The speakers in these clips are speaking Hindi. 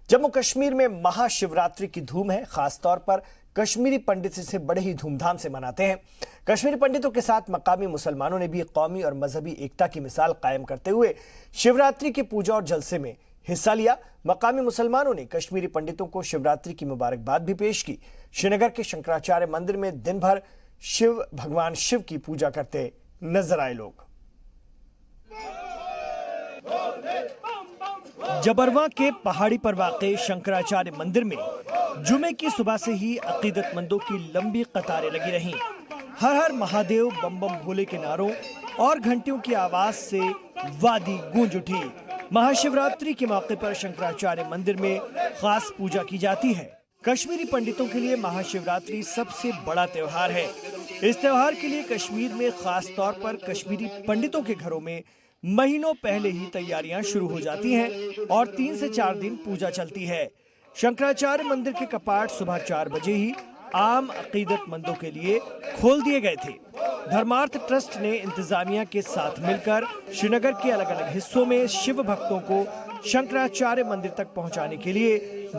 जम्मू कश्मीर में महाशिवरात्रि की धूम है। खासतौर पर कश्मीरी पंडित इसे बड़े ही धूमधाम से मनाते हैं। कश्मीरी पंडितों के साथ मकामी मुसलमानों ने भी कौमी और मजहबी एकता की मिसाल कायम करते हुए शिवरात्रि की पूजा और जलसे में हिस्सा लिया। मकामी मुसलमानों ने कश्मीरी पंडितों को शिवरात्रि की मुबारकबाद भी पेश की। श्रीनगर के शंकराचार्य मंदिर में दिन भर भगवान शिव की पूजा करते नजर आए लोग। जबरवा के पहाड़ी पर वाक़े शंकराचार्य मंदिर में जुमे की सुबह से ही अकीदतमंदों की लंबी कतारें लगी रहीं। हर हर महादेव बम बम भोले के नारों और घंटियों की आवाज से वादी गूंज उठी। महाशिवरात्रि के मौके पर शंकराचार्य मंदिर में खास पूजा की जाती है। कश्मीरी पंडितों के लिए महाशिवरात्रि सबसे बड़ा त्योहार है। इस त्योहार के लिए कश्मीर में खास तौर पर कश्मीरी पंडितों के घरों में महीनों पहले ही तैयारियां शुरू हो जाती हैं और 3 से 4 दिन पूजा चलती है। शंकराचार्य मंदिर के कपाट सुबह 4 बजे ही आम अकीदतमंदों के लिए खोल दिए गए थे। धर्मार्थ ट्रस्ट ने इंतजामिया के साथ मिलकर श्रीनगर के अलग अलग हिस्सों में शिव भक्तों को शंकराचार्य मंदिर तक पहुंचाने के लिए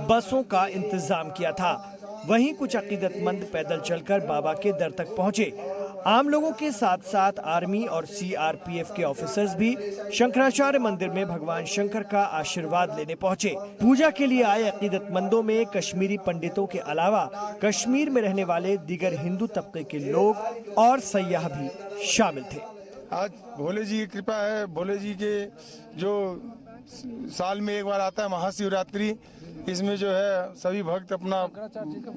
बसों का इंतजाम किया था। वहीं कुछ अकीदतमंद पैदल चलकर बाबा के दर तक पहुंचे। आम लोगों के साथ साथ आर्मी और CRPF के ऑफिसर्स भी शंकराचार्य मंदिर में भगवान शंकर का आशीर्वाद लेने पहुंचे। पूजा के लिए आए अकीदतमंदों में कश्मीरी पंडितों के अलावा कश्मीर में रहने वाले दीगर हिंदू तबके के लोग और सयाह भी शामिल थे। आज भोले जी की कृपा है। भोले जी के जो साल में एक बार आता है महाशिवरात्रि, इसमें जो है सभी भक्त अपना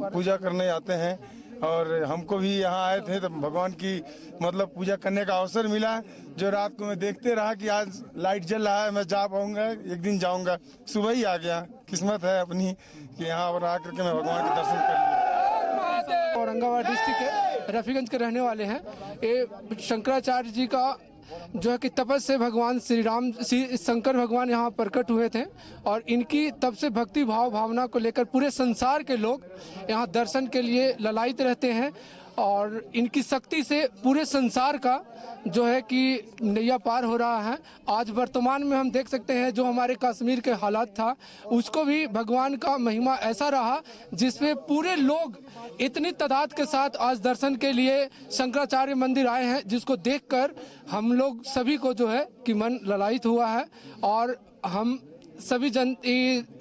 पूजा करने आते हैं और हमको भी यहाँ आए थे तो भगवान की पूजा करने का अवसर मिला। जो रात को मैं देखते रहा कि आज लाइट जल रहा है, मैं जा पाऊंगा, एक दिन जाऊंगा। सुबह ही आ गया। किस्मत है अपनी कि यहाँ पर आकर के मैं भगवान के दर्शन कर लिया। औरंगाबाद डिस्ट्रिक्ट के रफीगंज के रहने वाले हैं। ये शंकराचार्य जी का जो है कि तपस से भगवान श्री शंकर भगवान यहाँ प्रकट हुए थे और इनकी तब से भक्ति भावना को लेकर पूरे संसार के लोग यहाँ दर्शन के लिए ललायित रहते हैं और इनकी शक्ति से पूरे संसार का जो है कि नैया पार हो रहा है। आज वर्तमान में हम देख सकते हैं जो हमारे कश्मीर के हालात था उसको भी भगवान का महिमा ऐसा रहा जिसमें पूरे लोग इतनी तादाद के साथ आज दर्शन के लिए शंकराचार्य मंदिर आए हैं, जिसको देखकर हम लोग सभी को जो है कि मन ललायित हुआ है। और हम सभी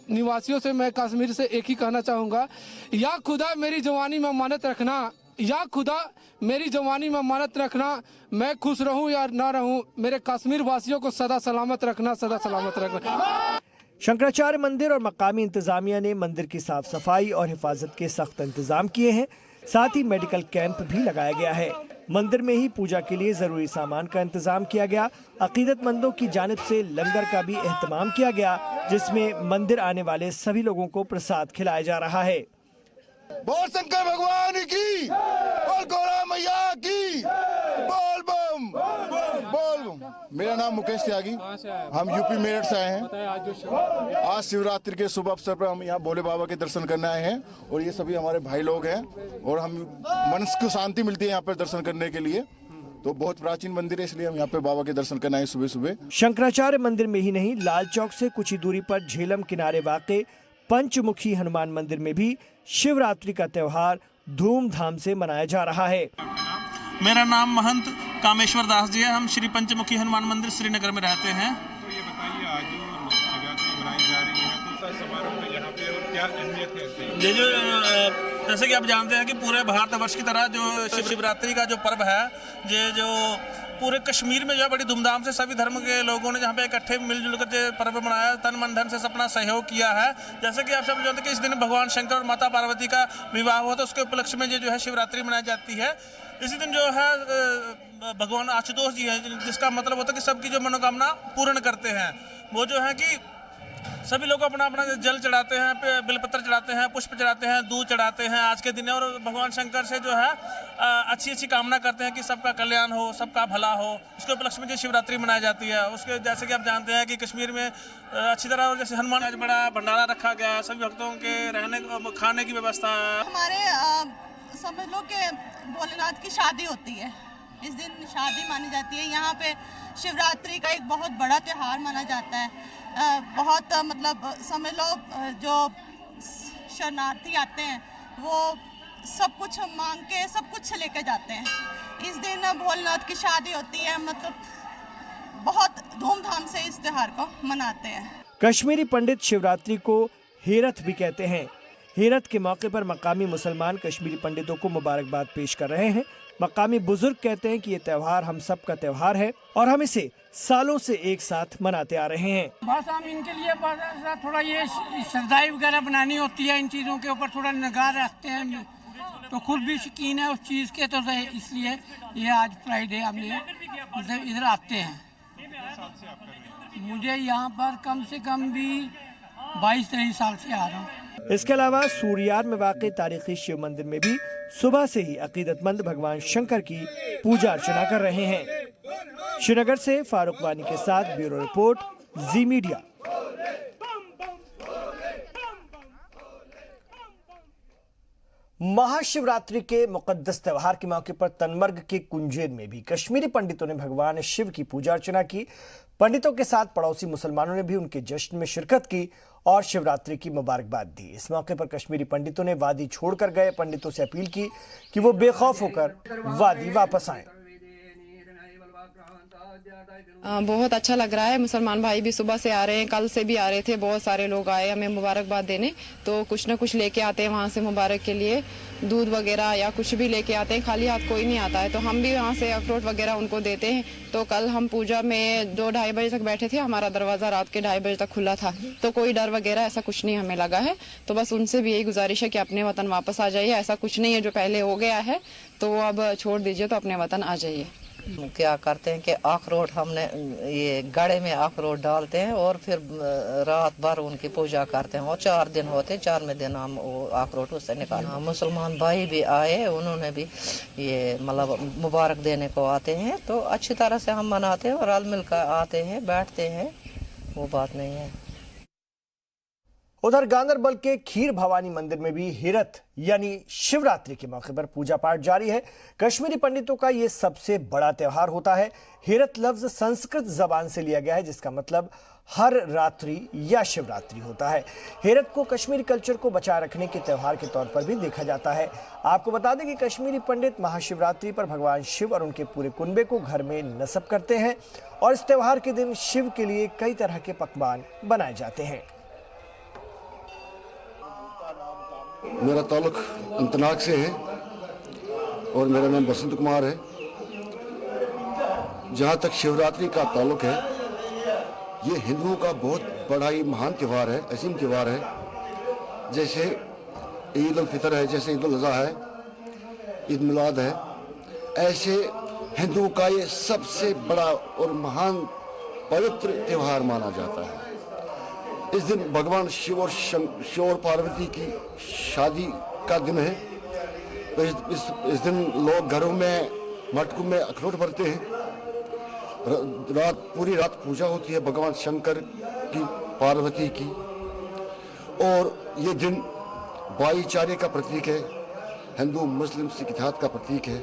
निवासियों से मैं कश्मीर से एक ही कहना चाहूँगा, या खुदा मेरी जवानी में अमानत रखना, या खुदा मेरी जवानी में अमानत रखना, मैं खुश रहूं या ना रहूं, मेरे कश्मीर वासियों को सदा सलामत रखना, सदा सलामत रखना। शंकराचार्य मंदिर और मकामी इंतजामिया ने मंदिर की साफ सफाई और हिफाजत के सख्त इंतजाम किए हैं। साथ ही मेडिकल कैंप भी लगाया गया है। मंदिर में ही पूजा के लिए जरूरी सामान का इंतजाम किया गया। अकीदतमंदों की जानिब से लंगर का भी एहतमाम किया गया, जिसमें मंदिर आने वाले सभी लोगों को प्रसाद खिलाया जा रहा है। बोल शंकर भगवान की, बोल गौरा मैया की, बोल बम बोल बम। मेरा नाम मुकेश त्यागी, हम यूपी मेरठ से आए हैं। आज शिवरात्रि के शुभ अवसर पर हम यहाँ भोले बाबा के दर्शन करने आए हैं और ये सभी हमारे भाई लोग हैं और हम मन को शांति मिलती है यहाँ पर दर्शन करने के लिए। तो बहुत प्राचीन मंदिर है, इसलिए हम यहाँ पे बाबा के दर्शन करने आए सुबह सुबह। शंकराचार्य मंदिर में ही नहीं, लाल चौक से कुछ ही दूरी पर झेलम किनारे वाक़े पंचमुखी हनुमान मंदिर में भी शिवरात्रि का त्योहार धूमधाम से मनाया जा रहा है। मेरा नाम महंत कामेश्वर दास जी है। हम श्री पंचमुखी हनुमान मंदिर श्रीनगर में रहते हैं। तो ये बताइए, आज जो शिवरात्रि मनाई जा रही है, कौन सा समारोह है यहाँ पे और क्या अहमियत है? ये जो जैसे कि आप जानते हैं कि पूरे भारतवर्ष की तरह जो शिवरात्रि का जो पर्व है, ये जो पूरे कश्मीर में जो है बड़ी धूमधाम से सभी धर्म के लोगों ने जहाँ पे इकट्ठे मिलजुल कर जो पर्व मनाया, तन मन धन से अपना सहयोग किया है। जैसे कि आप सब जानते हैं कि इस दिन भगवान शंकर और माता पार्वती का विवाह हुआ था, उसके उपलक्ष्य में जो है शिवरात्रि मनाई जाती है। इसी दिन जो है भगवान आशुतोष जी है, जिसका मतलब होता है कि सबकी जो मनोकामना पूर्ण करते हैं। वो जो है कि सभी लोग अपना अपना जल चढ़ाते हैं, बेलपत्र चढ़ाते हैं, पुष्प चढ़ाते हैं, दूध चढ़ाते हैं आज के दिन और भगवान शंकर से जो है अच्छी अच्छी कामना करते हैं कि सबका कल्याण हो, सबका भला हो। उसके उपलक्ष्य में जो शिवरात्रि मनाई जाती है, उसके जैसे कि आप जानते हैं कि कश्मीर में अच्छी तरह और जैसे हनुमान आज बड़ा भंडारा रखा गया है, सभी भक्तों के रहने खाने की व्यवस्था है। हमारे समझ लो कि भोलेनाथ की शादी होती है इस दिन शादी मानी जाती है। यहाँ पे शिवरात्रि का एक बहुत बड़ा त्यौहार माना जाता है। बहुत मतलब समझ लो जो शरणार्थी आते हैं वो सब कुछ मांग के सब कुछ लेके जाते हैं। इस दिन भोलेनाथ की शादी होती है, मतलब बहुत धूमधाम से इस त्योहार को मनाते हैं। कश्मीरी पंडित शिवरात्रि को हेरत भी कहते हैं। हेरत के मौके पर मकामी मुसलमान कश्मीरी पंडितों को मुबारकबाद पेश कर रहे हैं। मकामी बुजुर्ग कहते हैं कि ये त्यौहार हम सब का त्यौहार है और हम इसे सालों से एक साथ मनाते आ रहे हैं। बस हम इनके लिए थोड़ा ये श्रद्धाई वगैरह बनानी होती है, इन चीज़ों के ऊपर थोड़ा निगाह रखते हैं, तो खुद भी शौकीन है उस चीज़ के, तो इसलिए ये आज फ्राइडे हम इधर आते हैं। मुझे यहाँ पर कम से कम भी 22-23 साल से आ रहा हूँ। इसके अलावा सूरियार में वाक़ई तारीखी शिव मंदिर में भी सुबह से ही अकीदतमंद भगवान शंकर की पूजा अर्चना कर रहे हैं। श्रीनगर से फारूक वानी के साथ ब्यूरो रिपोर्ट, जी मीडिया। महाशिवरात्रि के मुकद्दस त्योहार के मौके पर तनमर्ग के कुंजेन में भी कश्मीरी पंडितों ने भगवान शिव की पूजा अर्चना की। पंडितों के साथ पड़ोसी मुसलमानों ने भी उनके जश्न में शिरकत की और शिवरात्रि की मुबारकबाद दी। इस मौके पर कश्मीरी पंडितों ने वादी छोड़कर गए पंडितों से अपील की कि वो बेखौफ होकर वादी वापस आएं। बहुत अच्छा लग रहा है। मुसलमान भाई भी सुबह से आ रहे हैं, कल से भी आ रहे थे, बहुत सारे लोग आए हमें मुबारकबाद देने। तो कुछ ना कुछ लेके आते हैं वहाँ से मुबारक के लिए, दूध वगैरह या कुछ भी लेके आते हैं, खाली हाथ कोई नहीं आता है। तो हम भी वहाँ से अखरोट वगैरह उनको देते हैं। तो कल हम पूजा में 2-2:30 बजे तक बैठे थे, हमारा दरवाजा रात के 2:30 बजे तक खुला था, तो कोई डर वगैरह ऐसा कुछ नहीं हमें लगा है। तो बस उनसे भी यही गुजारिश है कि अपने वतन वापस आ जाइए, ऐसा कुछ नहीं है जो पहले हो गया है तो अब छोड़ दीजिए, तो अपने वतन आ जाइए। क्या करते हैं कि अखरोट हमने ये गड़े में अखरोट डालते हैं और फिर रात भर उनकी पूजा करते हैं और 4 दिन होते, 4वें दिन हम वो अखरोट उससे निकालते हैं। मुसलमान भाई भी आए, उन्होंने भी ये मतलब मुबारक देने को आते हैं, तो अच्छी तरह से हम मनाते हैं और रल मिलकर आते हैं, बैठते हैं, वो बात नहीं है। उधर गांदरबल के खीर भवानी मंदिर में भी हेरत यानी शिवरात्रि के मौके पर पूजा पाठ जारी है। कश्मीरी पंडितों का ये सबसे बड़ा त्यौहार होता है। हेरत लफ्ज संस्कृत जबान से लिया गया है जिसका मतलब हर रात्रि या शिवरात्रि होता है। हेरत को कश्मीरी कल्चर को बचाए रखने के त्यौहार के तौर पर भी देखा जाता है। आपको बता दें कि कश्मीरी पंडित महाशिवरात्रि पर भगवान शिव और उनके पूरे कुनबे को घर में नस्ब करते हैं और इस त्यौहार के दिन शिव के लिए कई तरह के पकवान बनाए जाते हैं। मेरा ताल्लुक अनंतनाग से है और मेरा नाम बसंत कुमार है। जहाँ तक शिवरात्रि का ताल्लुक है, ये हिंदुओं का बहुत बड़ा ही महान त्यौहार है, अजीम त्यौहार है। जैसे ईद उल फितर है, जैसे ईद उल अज़हा है, ईद मिलाद है, ऐसे हिंदुओं का ये सबसे बड़ा और महान पवित्र त्यौहार माना जाता है। इस दिन भगवान शिव और पार्वती की शादी का दिन है। तो इस दिन लोग घरों में मटकों में अखरोट भरते हैं। पूरी रात पूजा होती है भगवान शंकर की, पार्वती की, और ये दिन भाईचारे का प्रतीक है, हिंदू मुस्लिम सिख इत्तेहाद का प्रतीक है।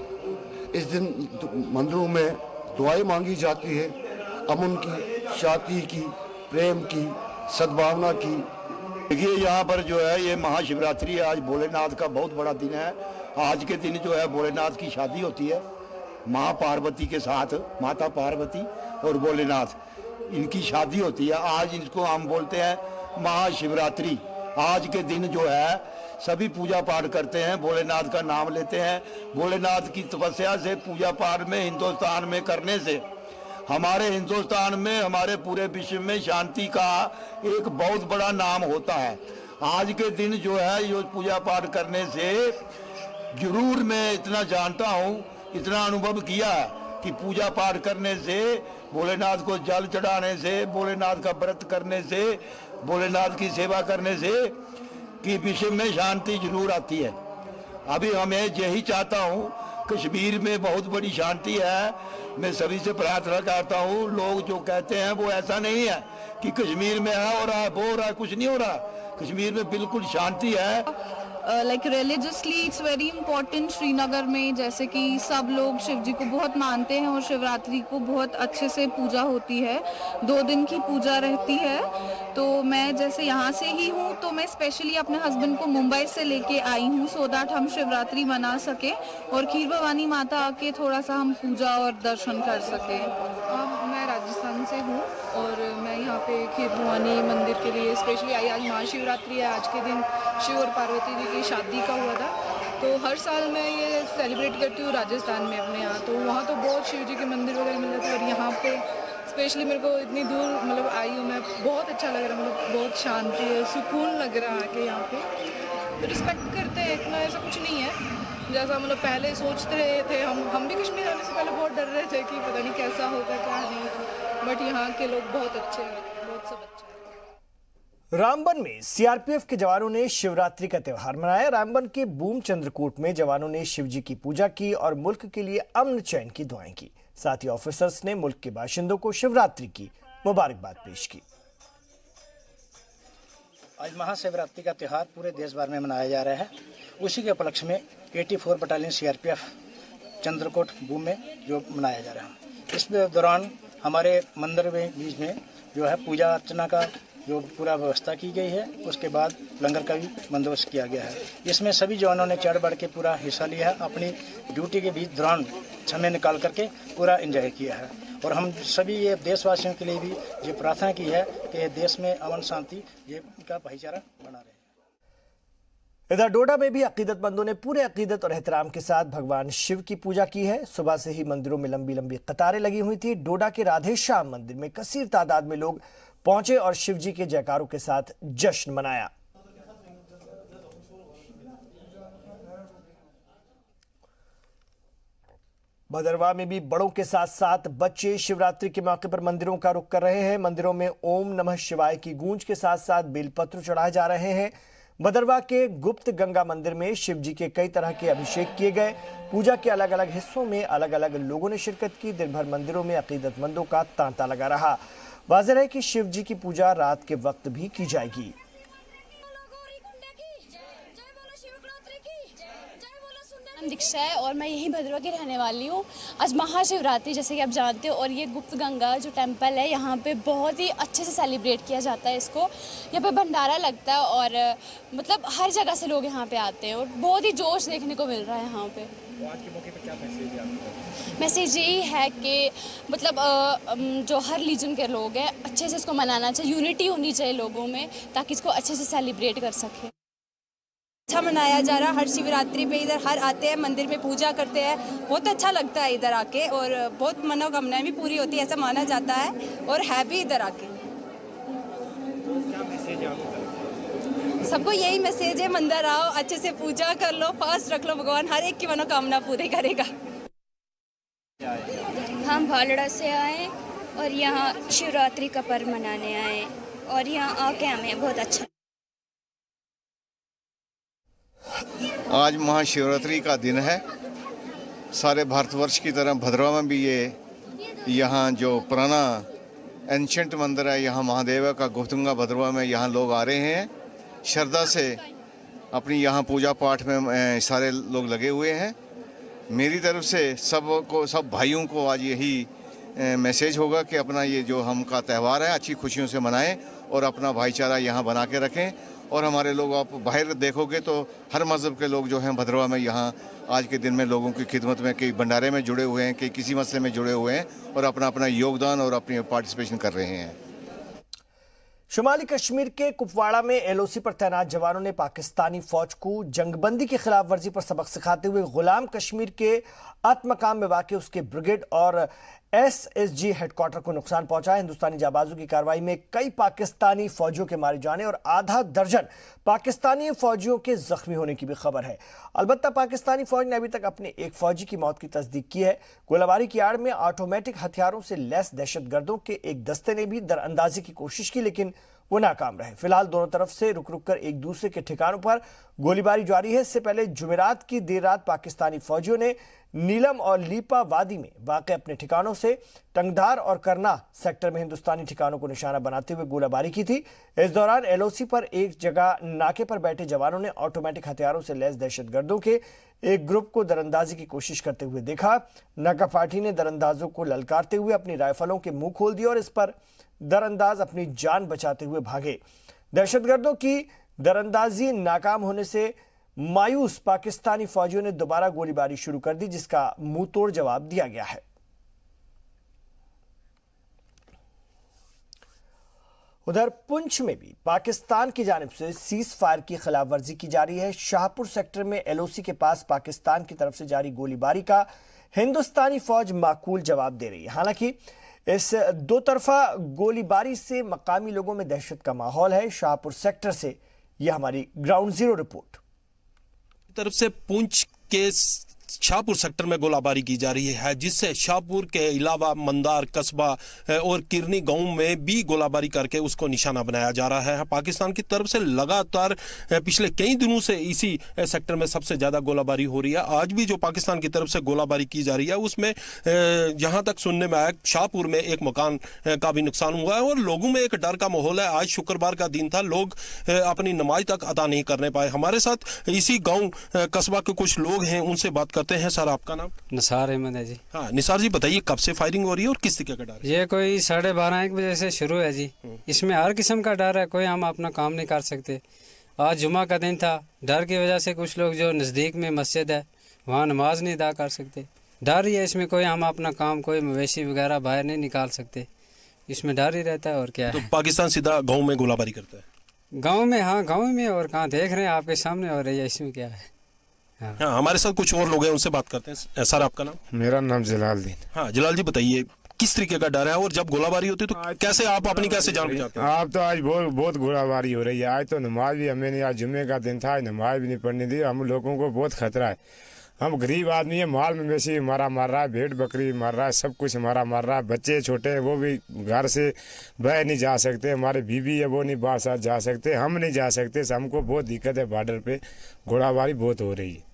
इस दिन मंदिरों में दुआएं मांगी जाती है, अमन की, शांति की, प्रेम की, सद्भावना की। देखिए यहाँ पर जो है ये महाशिवरात्रि है, आज भोलेनाथ का बहुत बड़ा दिन है। आज के दिन जो है भोलेनाथ की शादी होती है माँ पार्वती के साथ, माता पार्वती और भोलेनाथ, इनकी शादी होती है। आज इसको हम बोलते हैं महाशिवरात्रि। आज के दिन जो है सभी पूजा पाठ करते हैं, भोलेनाथ का नाम लेते हैं। भोलेनाथ की तपस्या से, पूजा पाठ में, हिंदुस्तान में करने से हमारे हिंदुस्तान में, हमारे पूरे विश्व में शांति का एक बहुत बड़ा नाम होता है। आज के दिन जो है ये पूजा पाठ करने से जरूर मैं इतना जानता हूँ, इतना अनुभव किया कि पूजा पाठ करने से, भोलेनाथ को जल चढ़ाने से, भोलेनाथ का व्रत करने से, भोलेनाथ की सेवा करने से कि विश्व में शांति जरूर आती है। अभी मैं यही चाहता हूँ, कश्मीर में बहुत बड़ी शांति है। मैं सभी से प्रार्थना करता हूँ, लोग जो कहते हैं वो ऐसा नहीं है कि कश्मीर में है हो रहा है, वो हो रहा है, कुछ नहीं हो रहा। कश्मीर में बिल्कुल शांति है। Like religiously it's very important Srinagar में, जैसे कि सब लोग शिव जी को बहुत मानते हैं और शिवरात्रि को बहुत अच्छे से पूजा होती है, 2 दिन की पूजा रहती है। तो मैं जैसे यहाँ से ही हूँ, तो मैं स्पेशली अपने हस्बैंड को मुंबई से लेके आई हूँ सो दैट हम शिवरात्रि मना सके और खीर भवानी माता आके थोड़ा सा हम पूजा और दर्शन कर सके। मैं राजस्थान से हूँ और मैं यहाँ पे खीर भवानी मंदिर के लिए स्पेशली आई। आज महाशिवरात्रि है, आज के दिन शिव और पार्वती जी की शादी का हुआ था, तो हर साल मैं ये सेलिब्रेट करती हूँ राजस्थान में अपने यहाँ। तो वहाँ तो बहुत शिव जी के मंदिर वगैरह मिल जाते हैं और यहाँ पे स्पेशली मेरे को इतनी दूर मतलब आई हूँ मैं, बहुत अच्छा लग रहा है, मतलब बहुत शांति है, सुकून लग रहा है कि यहाँ पे रिस्पेक्ट करते हैं, इतना ऐसा कुछ नहीं है जैसा मतलब पहले सोचते रहे थे। हम भी कश्मीर आने से पहले बहुत डर रहे थे कि पता नहीं कैसा होगा क्या नहीं, बट यहाँ के लोग बहुत अच्छे हैं, बहुत सब अच्छे। रामबन में सीआरपीएफ के जवानों ने शिवरात्रि का त्यौहार मनाया। रामबन के बूम चंद्रकूट में जवानों ने शिवजी की पूजा की और मुल्क के लिए अमन चैन की दुआएं की। साथ ही ऑफिसर्स ने मुल्क के बाशिंदों को शिवरात्रि की मुबारकबाद पेश की। आज महाशिवरात्रि का त्यौहार पूरे देश भर में मनाया जा रहा है। उसी के उपलक्ष्य में 84 बटालियन सीआरपीएफ चंद्रकोट बूम में जो मनाया जा रहा है। इस दौरान हमारे मंदिर में बीच में जो है पूजा अर्चना का जो पूरा व्यवस्था की गई है, उसके बाद लंगर का भी बंदोबस्त किया गया है। इसमें सभी जवानों ने चढ़ बढ़ के पूरा हिस्सा लिया है, अपनी ड्यूटी के बीच दौरान समय निकाल करके पूरा एंजॉय किया है। और हम सभी ये देशवासियों के लिए भी ये प्रार्थना की है कि देश में अमन शांति ये का भाईचारा बना रहे। इधर डोडा में भी अकीदतमंदों ने पूरे अकीदत और एहतराम के साथ भगवान शिव की पूजा की है। सुबह से ही मंदिरों में लंबी लंबी कतारें लगी हुई थी। डोडा के राधे श्याम मंदिर में कसीर तादाद में लोग पहुंचे और शिव जी के जयकारों के साथ जश्न मनाया। भदरवा में भी बड़ों के साथ साथ बच्चे शिवरात्रि के मौके पर मंदिरों का रुख कर रहे हैं। मंदिरों में ओम नमः शिवाय की गूंज के साथ साथ बेलपत्र चढ़ाए जा रहे हैं। भदरवा के गुप्त गंगा मंदिर में शिव जी के कई तरह के अभिषेक किए गए। पूजा के अलग अलग हिस्सों में अलग अलग लोगों ने शिरकत की। दिन भर मंदिरों में अकीदतमंदों का तांता लगा रहा। वाज़ेह है कि शिव जी की पूजा रात के वक्त भी की जाएगी। दीक्षा है और मैं यही भदरवा की रहने वाली हूँ। आज महाशिवरात्रि जैसे कि आप जानते हो और ये गुप्त गंगा जो टेम्पल है यहाँ पे बहुत ही अच्छे से सेलिब्रेट किया जाता है इसको। यहाँ पे भंडारा लगता है और मतलब हर जगह से लोग यहाँ पे आते हैं और बहुत ही जोश देखने को मिल रहा है यहाँ पे। तो आज के मौके पे क्या मैसेज है आपका? मैसेज यही है कि मतलब जो हर रीजन के लोग हैं अच्छे से इसको मनाना चाहिए, यूनिटी होनी चाहिए लोगों में ताकि इसको अच्छे से सेलिब्रेट कर सकें। अच्छा मनाया जा रहा, हर शिवरात्रि पे इधर हर आते हैं, मंदिर में पूजा करते हैं, बहुत अच्छा लगता है इधर आके और बहुत मनोकामनाएं भी पूरी होती है ऐसा माना जाता है और है भी इधर आके। क्या मैसेज है आपका? सबको यही मैसेज है, मंदिर आओ, अच्छे से पूजा कर लो, फास्ट रख लो, भगवान हर एक की मनोकामना पूरी करेगा। हम भालड़ा से आए और यहाँ शिवरात्रि का पर्व मनाने आए और यहाँ आके हमें बहुत अच्छा। आज महाशिवरात्रि का दिन है। सारे भारतवर्ष की तरह भद्रवा में भी ये यहाँ जो पुराना एंशंट मंदिर है, यहाँ महादेव का गुप्तगंगा भद्रवा में यहाँ लोग आ रहे हैं श्रद्धा से अपनी यहाँ पूजा पाठ में सारे लोग लगे हुए हैं। मेरी तरफ से सब भाइयों को आज यही मैसेज होगा कि अपना ये जो हम का त्यौहार है अच्छी खुशियों से मनाएं और अपना भाईचारा यहाँ बना के रखें। और हमारे लोग आप बाहर देखोगे तो हर मज़हब के लोग जो हैं भद्रवा में यहाँ आज के दिन में लोगों की खिदमत में कई भंडारे में जुड़े हुए हैं, कई किसी मसले में जुड़े हुए हैं और अपना अपना योगदान और अपनी पार्टिसिपेशन कर रहे हैं। शुमाली कश्मीर के कुपवाड़ा में एलओसी पर तैनात जवानों ने पाकिस्तानी फौज को जंगबंदी की खिलाफ वर्जी पर सबक सिखाते हुए गुलाम कश्मीर के अतमकाम में वाक़ उसके ब्रिगेड और एसएसजी हेडक्वार्टर को नुकसान पहुंचा। हिंदुस्तानी जाबाजों की कार्रवाई में कई पाकिस्तानी फौजियों के मारे जाने और आधा दर्जन पाकिस्तानी फौजियों के जख्मी होने की भी खबर है। अलबत्ता पाकिस्तानी फौज ने अभी तक अपने एक फौजी की मौत की तस्दीक की है। गोलाबारी की आड़ में ऑटोमेटिक हथियारों से लैस दहशतगर्दों के एक दस्ते ने भी दरअंदाजी की कोशिश की, लेकिन वो नाकाम रहे। फिलहाल दोनों तरफ से रुक रुक कर एक दूसरे के ठिकानों पर गोलीबारी जारी है। इससे पहले जुमेरात की देर रात पाकिस्तानी फौजियों ने नीलम और लीपा वादी में वाक़ अपने ठिकानों से टंगधार और करना सेक्टर में हिंदुस्तानी ठिकानों को निशाना बनाते हुए गोलाबारी की थी। इस दौरान एलओसी पर एक जगह नाके पर बैठे जवानों ने ऑटोमेटिक हथियारों से लैस दहशतगर्दों के एक ग्रुप को दरअंदाजी की कोशिश करते हुए देखा। नाका पार्टी ने दरअंदाजों को ललकारते हुए अपनी राइफलों के मुंह खोल दिए और इस पर दरअंदाज अपनी जान बचाते हुए भागे। दहशतगर्दों की दरअंदाजी नाकाम होने से मायूस पाकिस्तानी फौजियों ने दोबारा गोलीबारी शुरू कर दी, जिसका मुंहतोड़ जवाब दिया गया है। उधर पुंछ में भी पाकिस्तान की जानिब से सीज फायर की खिलाफवर्जी की जा रही है। शाहपुर सेक्टर में एलओसी के पास पाकिस्तान की तरफ से जारी गोलीबारी का हिंदुस्तानी फौज माकूल जवाब दे रही है। हालांकि इस दो तरफा गोलीबारी से मकामी लोगों में दहशत का माहौल है। शाहपुर सेक्टर से यह हमारी ग्राउंड जीरो रिपोर्ट। तरफ से पुंछ के शाहपुर सेक्टर में गोलाबारी की जा रही है, जिससे शाहपुर के अलावा मंदार कस्बा और किरनी गांव में भी गोलाबारी करके उसको निशाना बनाया जा रहा है। पाकिस्तान की तरफ से लगातार पिछले कई दिनों से इसी सेक्टर में सबसे ज़्यादा गोलाबारी हो रही है। आज भी जो पाकिस्तान की तरफ से गोलाबारी की जा रही है उसमें जहां तक सुनने में आया शाहपुर में एक मकान का भी नुकसान हुआ है और लोगों में एक डर का माहौल है। आज शुक्रवार का दिन था, लोग अपनी नमाज तक अदा नहीं करने पाए। हमारे साथ इसी गाँव कस्बा के कुछ लोग हैं, उनसे बात करते हैं। सर, आपका नाम? निसार अहमद है जी। हाँ निसार जी, बताइए कब से फायरिंग हो रही है और किस तरीके का डर है? ये कोई 12:30-1 बजे से शुरू है जी। इसमें हर किस्म का डर है, कोई हम अपना काम नहीं कर सकते। आज जुमा का दिन था, डर की वजह से कुछ लोग जो नज़दीक में मस्जिद है वहाँ नमाज नहीं अदा कर सकते। डर ही है इसमें, कोई हम अपना काम, कोई मवेशी वगैरह बाहर नहीं निकाल सकते। इसमें डर ही रहता है और क्या तो है। पाकिस्तान सीधा गाँव में गोलाबारी करता है? गाँव में, हाँ गाँव में, और कहाँ देख रहे हैं आपके सामने हो रही है, इसमें क्या है। हाँ, हमारे साथ कुछ और लोग हैं, उनसे बात करते हैं। सर, आपका नाम? मेरा नाम जलालुद्दीन। हाँ जलाल जी, बताइए किस तरीके का डर है और जब गोलाबारी होती है तो कैसे आप अपनी कैसे जान बचाते हैं? आप तो आज बहुत गोलाबारी हो रही है। आज तो नमाज भी हमें नहीं, आज जुम्मे का दिन था, नमाज भी नहीं पढ़ने दी। हम लोगों को बहुत खतरा है। हम गरीब आदमी है, माल मवेशी हमारा मार रहा है, भेड़ बकरी मार रहा है, सब कुछ हमारा मार रहा है। बच्चे छोटे हैं, वो भी घर से बाहर नहीं जा सकते। हमारे बीवी है, वो नहीं बाहर साथ जा सकते, हम नहीं जा सकते। हमको बहुत दिक्कत है। बॉर्डर पे गोलाबारी बहुत हो रही है।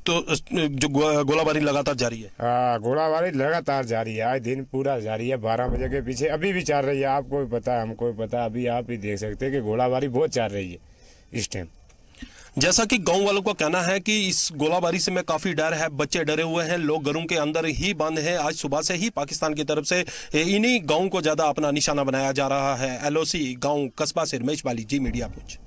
तो जो गोलाबारी लगातार जारी है? हाँ, गोलाबारी लगातार जारी है, आज दिन पूरा जारी है। 12 बजे के पीछे अभी भी चल रही है। आपको भी पता है, हमको भी पता है। अभी आप भी देख सकते हैं कि गोलाबारी बहुत चल रही है इस टाइम। जैसा कि गांव वालों का कहना है कि इस गोलाबारी से में काफी डर है, बच्चे डरे हुए हैं, लोग घरों के अंदर ही बंद हैं। आज सुबह से ही पाकिस्तान की तरफ से इन्हीं गांव को ज्यादा अपना निशाना बनाया जा रहा है। एलओसी गांव कस्बा से रमेश वाली, जी मीडिया पुंछ।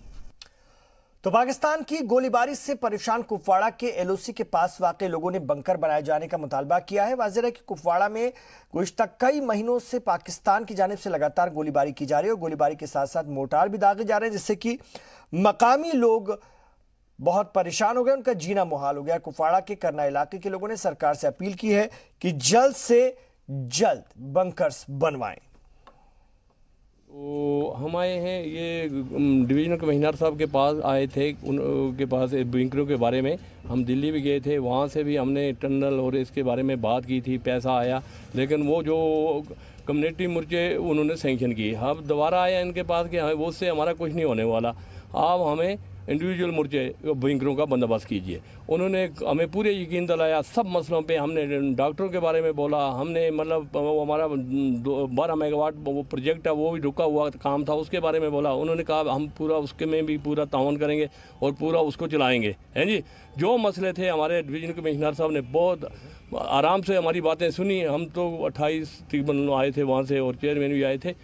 तो पाकिस्तान की गोलीबारी से परेशान कुपवाड़ा के एलओसी के पास वाक़े लोगों ने बंकर बनाए जाने का मुतालबा किया है। वाज़ेह है कि कुपवाड़ा में गुज़िश्ता कई महीनों से पाकिस्तान की जानिब से लगातार गोलीबारी की जा रही है और गोलीबारी के साथ साथ मोर्टार भी दागे जा रहे हैं, जिससे कि मकामी लोग बहुत परेशान हो गए, उनका जीना मुहाल हो गया। कुपवाड़ा के करना इलाके के लोगों ने सरकार से अपील की है कि जल्द से जल्द बंकर्स बनवाएं। तो हम आए हैं, ये डिवीजनल कमिश्नर साहब के पास आए थे, उनके पास बंकरों के बारे में। हम दिल्ली भी गए थे, वहाँ से भी हमने टनल और इसके बारे में बात की थी, पैसा आया, लेकिन वो जो कम्युनिटी मोर्चे उन्होंने सेंक्शन की। अब दोबारा आया इनके पास कि वो उससे हमारा कुछ नहीं होने वाला, आप हमें इंडिविजुअल मोर्चे बैंकरों का बंदोबस्त कीजिए। उन्होंने हमें पूरे यकीन दिलाया सब मसलों पे। हमने डॉक्टरों के बारे में बोला, हमने मतलब वो हमारा 12 मेगावाट वो प्रोजेक्ट है, वो भी रुका हुआ काम था, उसके बारे में बोला। उन्होंने कहा हम पूरा उसके में भी पूरा ताउन करेंगे और पूरा उसको चलाएंगे, हैं जी। जो मसले थे हमारे डिवीजन कमिश्नर साहब ने बहुत आराम से हमारी बातें सुनी। हम तो 28 तकरीबन आए थे वहाँ से और चेयरमैन भी आए थे।